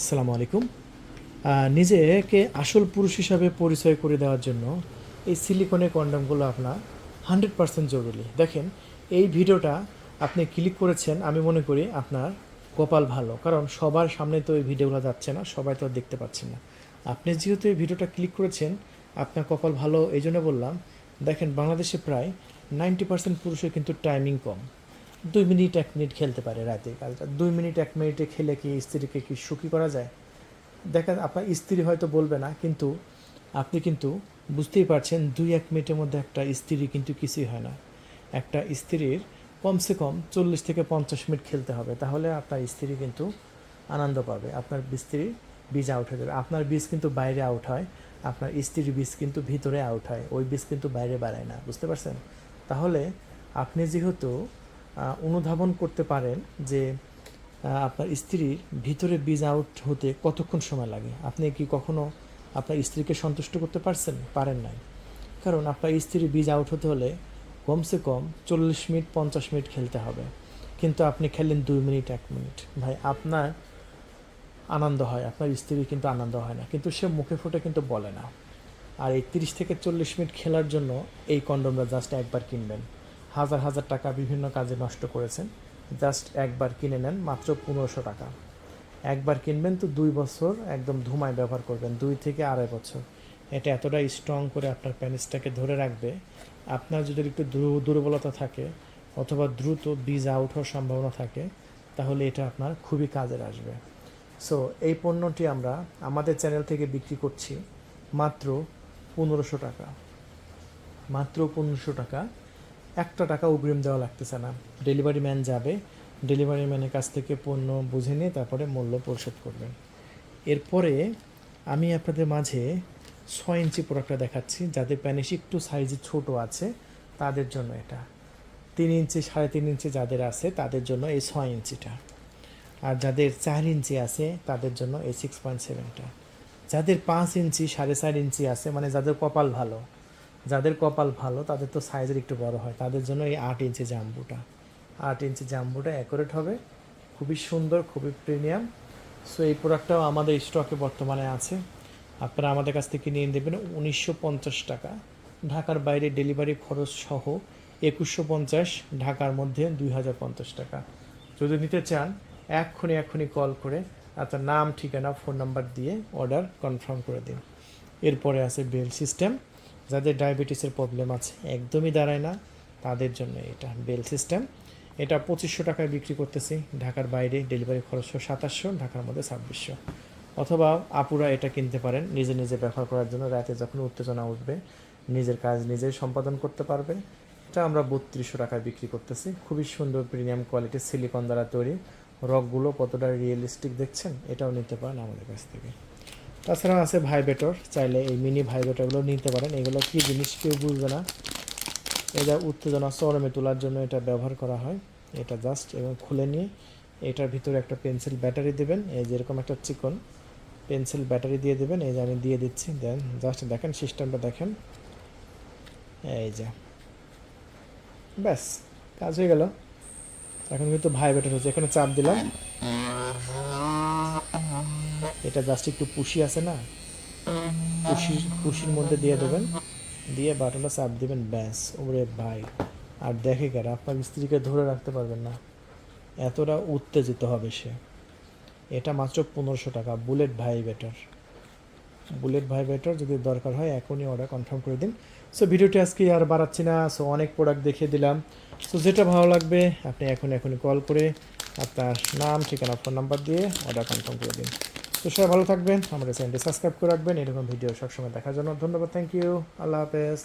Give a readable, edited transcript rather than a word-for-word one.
আসসালামু আলাইকুম। নিজেকে আসল পুরুষ হিসাবে পরিচয় করে দেওয়ার জন্য এই সিলিকনের কন্ডমগুলো আপনার 100% জরুরি। দেখেন, এই ভিডিওটা আপনি ক্লিক করেছেন, আমি মনে করি আপনার কপাল ভালো, কারণ সবার সামনে তো এই ভিডিওগুলো যাচ্ছে না, সবাই তো আর দেখতে পাচ্ছেন না। আপনি যেহেতু এই ভিডিওটা ক্লিক করেছেন, আপনার কপাল ভালো এই জন্য বললাম। দেখেন, বাংলাদেশে প্রায় 90% পুরুষের কিন্তু টাইমিং কম। 2 মিনিট 1 মিনিট খেলতে পারে রাতে কাজটা। 2 মিনিট 1 মিনিটে খেলে কি স্ত্রীকে কি সুখী করা যায়? দেখেন, আপনার স্ত্রী হয়তো বলবে না, কিন্তু আপনি কিন্তু বুঝতেই পারছেন 2-1 মিনিটের মধ্যে একটা স্ত্রী কিন্তু কিছুই হয় না। একটা স্ত্রীর কমসে কম 40 থেকে 50 মিনিট খেলতে হবে, তাহলে আপনার স্ত্রী কিন্তু আনন্দ পাবে, আপনার স্ত্রীর বীজ আউট হয়ে যাবে। আপনার বীজ কিন্তু বাইরে আউট হয়, আপনার স্ত্রীর বীজ কিন্তু ভিতরে আউট হয়, ওই বীজ কিন্তু বাইরে বাড়ায় না। বুঝতে পারছেন? তাহলে আপনি যেহেতু অনুধাবন করতে পারেন যে আপনার স্ত্রীর ভিতরে বীজ আউট হতে কতক্ষণ সময় লাগে, আপনি কি কখনো আপনার স্ত্রীকে সন্তুষ্ট করতে পারেন নাই? কারণ আপনার স্ত্রীর বীজ আউট হতে হলে কমসে কম 40 মিনিট 50 মিনিট খেলতে হবে, কিন্তু আপনি খেলেন 2 মিনিট 1 মিনিট। ভাই, আপনার আনন্দ হয়, আপনার স্ত্রী কিন্তু আনন্দ হয় না, কিন্তু সে মুখে ফুটে কিন্তু বলে না। আর এই 30 থেকে 40 মিনিট খেলার জন্য এই কন্ডমটা জাস্ট একবার কিনবেন। হাজার হাজার টাকা বিভিন্ন কাজে নষ্ট করেছেন, জাস্ট একবার কিনে নেন, মাত্র 1500 টাকা। একবার কিনবেন তো 2 বছর একদম ধুমায় ব্যবহার করবেন, 2 থেকে আড়াই বছর। এটা এতটাই স্ট্রং করে আপনার প্যানিসটাকে ধরে রাখবে। আপনার যদি একটু দুর্বলতা থাকে অথবা দ্রুত বীজ আউট হওয়ার সম্ভাবনা থাকে, তাহলে এটা আপনার খুবই কাজের আসবে। সো এই পণ্যটি আমরা আমাদের চ্যানেল থেকে বিক্রি করছি মাত্র 1500 টাকা। মাত্র 1500 টাকা। একটা টাকা অগ্রিম দেওয়া লাগতেছে না। ডেলিভারি ম্যান যাবে, ডেলিভারি ম্যানের কাছ থেকে পণ্য বুঝে নিয়ে তারপরে মূল্য পরিশোধ করবেন। এরপরে আমি আপনাদের মাঝে 6 ইঞ্চি প্রোডাক্টটা দেখাচ্ছি, যাদের প্যানিস একটু সাইজে ছোট আছে তাদের জন্য এটা। 3 ইঞ্চি 3.5 ইঞ্চি যাদের আছে তাদের জন্য এই 6 ইঞ্চিটা। আর যাদের 4 ইঞ্চি আছে তাদের জন্য এই 6.7টা। যাদের 5 ইঞ্চি 4.5 ইঞ্চি আছে, মানে যাদের কপাল ভালো তাদের তো সাইজের একটু বড় হয়, তাদের জন্য এই 8 ইঞ্চি জাম্বুটা। 8 ইঞ্চি জাম্বুটা অ্যাকুরেট হবে, খুবই সুন্দর, খুবই প্রিমিয়াম। সো এই প্রোডাক্টটাও আমাদের স্টকে বর্তমানে আছে। আপনারা আমাদের কাছ থেকে নিয়ে নেবেন 1950 টাকা। ঢাকার বাইরে ডেলিভারি খরচ সহ 2150, ঢাকার মধ্যে 2050 টাকা। যদি নিতে চান এক্ষুনি কল করে আপনার নাম, ঠিকানা, ফোন নাম্বার দিয়ে অর্ডার কনফার্ম করে দিন। এরপরে আছে বেল সিস্টেম। যাদের ডায়াবেটিসের প্রবলেম আছে, একদমই দাঁড়ায় না, তাদের জন্য এটা বেল সিস্টেম। এটা 2500 টাকায় বিক্রি করতেছি, ঢাকার বাইরে ডেলিভারি খরচ 2700, ঢাকার মধ্যে 2600। অথবা আপুরা এটা কিনতে পারেন নিজে নিজে ব্যবহার করার জন্য, রাতে যখন উত্তেজনা উঠবে নিজের কাজ নিজেই সম্পাদন করতে পারবে। এটা আমরা 3200 টাকায় বিক্রি করতেছি, খুবই সুন্দর প্রিমিয়াম কোয়ালিটির সিলিকন দ্বারা তৈরি। রকগুলো কতটা রিয়েলিস্টিক দেখছেন, এটাও নিতে পারেন আমাদের কাছ থেকে। তাছাড়া আছে ভাইব্রেটর, চাইলে এই মিনি ভাইব্রেটরগুলো নিতে পারেন। এগুলো কী জিনিস কেউ বুঝবে না, এটা উত্তেজনা চরমে তোলার জন্য এটা ব্যবহার করা হয়। এটা জাস্ট এবং খুলে নিয়ে এটার ভিতরে একটা পেন্সিল ব্যাটারি দেবেন, এই যেরকম একটা চিকন পেন্সিল ব্যাটারি দিয়ে দেবেন। এই যে আমি দিয়ে দিচ্ছি, দেন জাস্ট দেখেন সিস্টেমটা দেখেন, এই যে ব্যাস কাজ হয়ে গেল। এখন কিন্তু ভাইব্রেটর হচ্ছে, এখানে চাপ দিলাম, এটা জাস্ট একটু পুশি আছে না, পুশির মধ্যে দিয়ে দেবেন, দিয়ে বাটনটা চাপ দেবেন, ব্যাস। ওরে ভাই, আর দেখে কারা, আপনার স্ত্রীকে ধরে রাখতে পারবেন না, এতটা উত্তেজিত হবে সে। এটা মাত্র 1500 টাকা, বুলেট ভাইব্রেটর। যদি দরকার হয় এখনই অর্ডার কনফার্ম করে দিন। সো ভিডিওটি আজকে আর বাড়াচ্ছি না, সো অনেক প্রোডাক্ট দেখিয়ে দিলাম। সো যেটা ভালো লাগবে আপনি এখনই কল করে আপনার নাম, ঠিকানা, ফোন নাম্বার দিয়ে অর্ডার কনফার্ম করে দিন। তো সবাই ভালো থাকবেন, আমাদের চ্যানেলটি সাবস্ক্রাইব করে রাখবেন এরকম ভিডিও সবসময় দেখার জন্য। ধন্যবাদ, থ্যাংক ইউ, আল্লাহ হাফেজ।